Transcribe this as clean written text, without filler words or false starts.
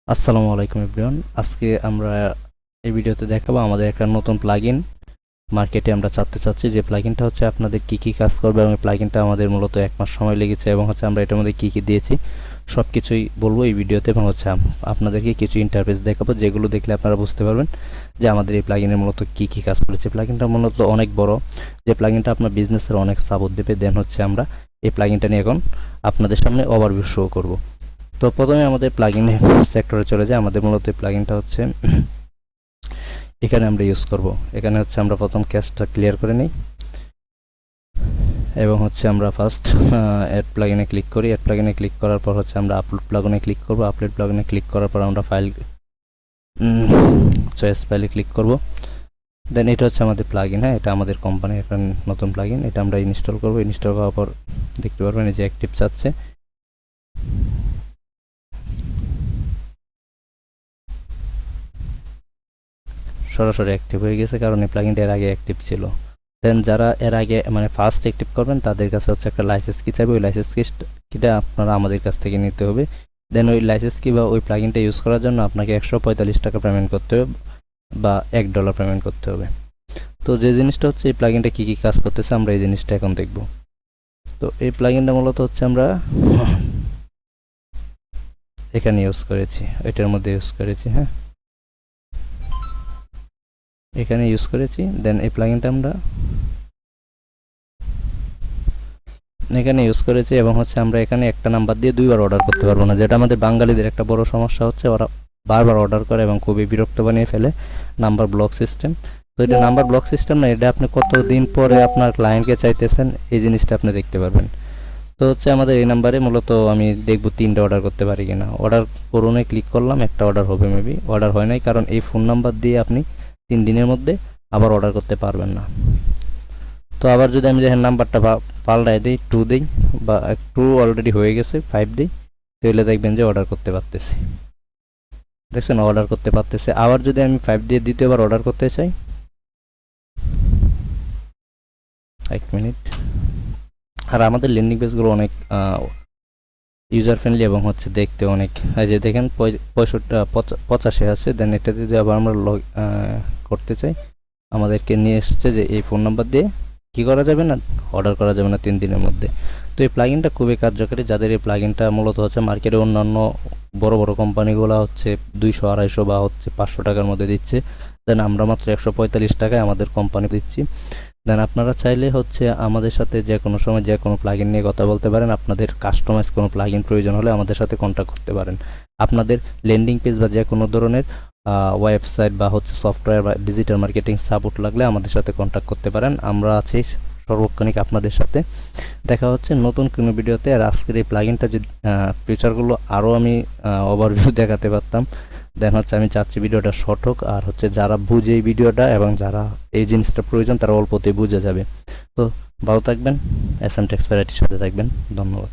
আসসালামু আলাইকুম এভরিওয়ান। আজকে আমরা এই ভিডিওতে দেখাবো আমাদের একটা নতুন প্লাগইন মার্কেটে আমরা চাচ্ছি যে প্লাগইনটা হচ্ছে আপনাদের কি কি কাজ করবে, এবং এই প্লাগইনটা আমাদের মূলত 1 মাস সময় লেগেছে, এবং হচ্ছে আমরা এটার মধ্যে কি কি দিয়েছি সব কিছুই বলবো এই ভিডিওতে, এবং হচ্ছে আপনাদেরকে কিছু ইন্টারফেস দেখাবো যেগুলো দেখলে আপনারা বুঝতে পারবেন যে আমাদের এই প্লাগইনের মূলত কি কি কাজ করেছে। প্লাগইনটা মূলত অনেক বড়, যে প্লাগইনটা আপনার বিজনেসের অনেক সাপোর্ট দেবে। দেন হচ্ছে আমরা এই প্লাগইনটা নিয়ে এখন আপনাদের সামনে ওভারভিউ শো করব। তো প্রথমে আমাদের প্লাগইন সেক্টরে চলে যায়। আমাদের মূলত প্লাগইনটা হচ্ছে এখানে আমরা ইউজ করব। এখানে হচ্ছে আমরা প্রথম ক্যাশটা ক্লিয়ার করে নিই, এবং হচ্ছে আমরা ফার্স্ট অ্যাড প্লাগইনে ক্লিক করি। অ্যাড প্লাগইনে ক্লিক করার পর হচ্ছে আমরা আপলোড প্লাগইনে ক্লিক করব। আপলোড প্লাগইনে ক্লিক করার পর আমরা ফাইল চয়েস ফাইলে ক্লিক করব। দেন এটা হচ্ছে আমাদের প্লাগইন। হ্যাঁ, এটা আমাদের কোম্পানির একটা নতুন প্লাগইন। এটা আমরা ইনস্টল করব। ইনস্টল করার পর দেখতে পারবেন এই যে অ্যাক্টিভ চাচ্ছে। সরাসরি অ্যাক্টিভ হয়ে গেছে, কারণ এই প্লাগইনটা এর আগে অ্যাক্টিভ ছিল। দেন যারা এর আগে মানে ফার্স্ট অ্যাক্টিভ করবেন তাদের কাছে হচ্ছে একটা লাইসেন্স কি চাইবে। ওই লাইসেন্স কিটা আপনারা আমাদের কাছ থেকে নিতে হবে। দেন ওই লাইসেন্স কি বা ওই প্লাগইনটা ইউজ করার জন্য আপনাকে 145 টাকা পেমেন্ট করতে হবে, বা $1 পেমেন্ট করতে হবে। তো যে জিনিসটা হচ্ছে এই প্লাগইনটা কি কি কাজ করতেছে আমরা এই জিনিসটা এখন দেখব। তো এই প্লাগইনটা মূলত হচ্ছে আমরা এখানে ইউজ করেছি, এটার মধ্যে ইউজ করেছি। হ্যাঁ, এখানে ইউজ করেছি। দেন এই প্লাগইনটা আমরা এখানে ইউজ করেছি, এবং হচ্ছে আমরা এখানে একটা নাম্বার দিয়ে দুইবার অর্ডার করতে পারবো না, যেটা আমাদের বাঙালিদের একটা বড় সমস্যা হচ্ছে। ওরা বারবার অর্ডার করে এবং খুবই বিরক্ত বানিয়ে ফেলে নাম্বার ব্লক সিস্টেম। তো এটা নাম্বার ব্লক সিস্টেম না, এটা আপনি কতদিন পরে আপনার ক্লায়েন্টকে চাইতেছেন এই জিনিসটা আপনি দেখতে পারবেন। তো হচ্ছে আমাদের এই নাম্বারে মূলত আমি দেখব 3টা অর্ডার করতে পারি কিনা। অর্ডার করুনে ক্লিক করলাম, একটা অর্ডার হবে, মেবি অর্ডার হয় নাই, কারণ এই ফোন নাম্বার দিয়ে আপনি 3 দিনের মধ্যে আবার অর্ডার করতে পারবেন না। তো আবার যদি আমি দেখেন নাম্বারটা পাল্টাই দিই, 2 দিই, বা 2 অলরেডি হয়ে গেছে, 5 দিই, তাহলে দেখবেন যে অর্ডার করতে পারতেছি। দেখছেন, অর্ডার করতে পারতেছে। আবার যদি আমি 5 দিয়ে দ্বিতীয়বার অর্ডার করতে চাই, 1 মিনিট। আর আমাদের ল্যান্ডিং পেজগুলো অনেক ইউজার ফ্রেন্ডলি, এবং হচ্ছে দেখতে অনেক, এই যে দেখেন 85 আছে। দেন এটা যদি আবার আমরা করতে চাই, আমাদেরকে নিয়ে এসছে যে এই ফোন নাম্বার দিয়ে কি করা যাবে না, অর্ডার করা যাবে না 3 দিনের মধ্যে। তো এই প্লাগইনটা খুবই কার্যকরী। যাদের এই প্লাগইনটা মূলত হচ্ছে মার্কেটে অন্যান্য বড় বড় কোম্পানিগুলো হচ্ছে 200, 250 বা হচ্ছে 500 টাকার মধ্যে দিচ্ছে। দেন আমরা মাত্র 145 টাকায় আমাদের কোম্পানি দিচ্ছি। দেন আপনারা চাইলে হচ্ছে আমাদের সাথে যে কোনো সময় যে কোনো প্লাগইন নিয়ে কথা বলতে পারেন। আপনাদের কাস্টমাইজ কোনো প্লাগইন প্রয়োজন হলে আমাদের সাথে কন্ট্যাক্ট করতে পারেন। আপনাদের ল্যান্ডিং পেজ বা যে কোনো ধরনের ওয়েবসাইট বা হচ্ছে সফটওয়্যার বা ডিজিটাল মার্কেটিং সাপোর্ট লাগলে আমাদের সাথে কন্ট্যাক্ট করতে পারেন। আমরা আছি সর্বক্ষণিক আপনাদের সাথে। দেখা হচ্ছে নতুন কোনো ভিডিওতে। আর আজকের এই প্লাগইনটা যে ফিচারগুলো আরও আমি ওভারভিউ দেখাতে পারতাম। দেন হচ্ছে আমি চাচ্ছি ভিডিওটা শর্ট হোক, আর হচ্ছে যারা বুঝে এই ভিডিওটা এবং যারা এই জিনিসটা প্রয়োজন তারা অল্পতেই বুঝে যাবে। তো ভালো থাকবেন, এস এম টেক্সপাইরিটির সাথে থাকবেন। ধন্যবাদ।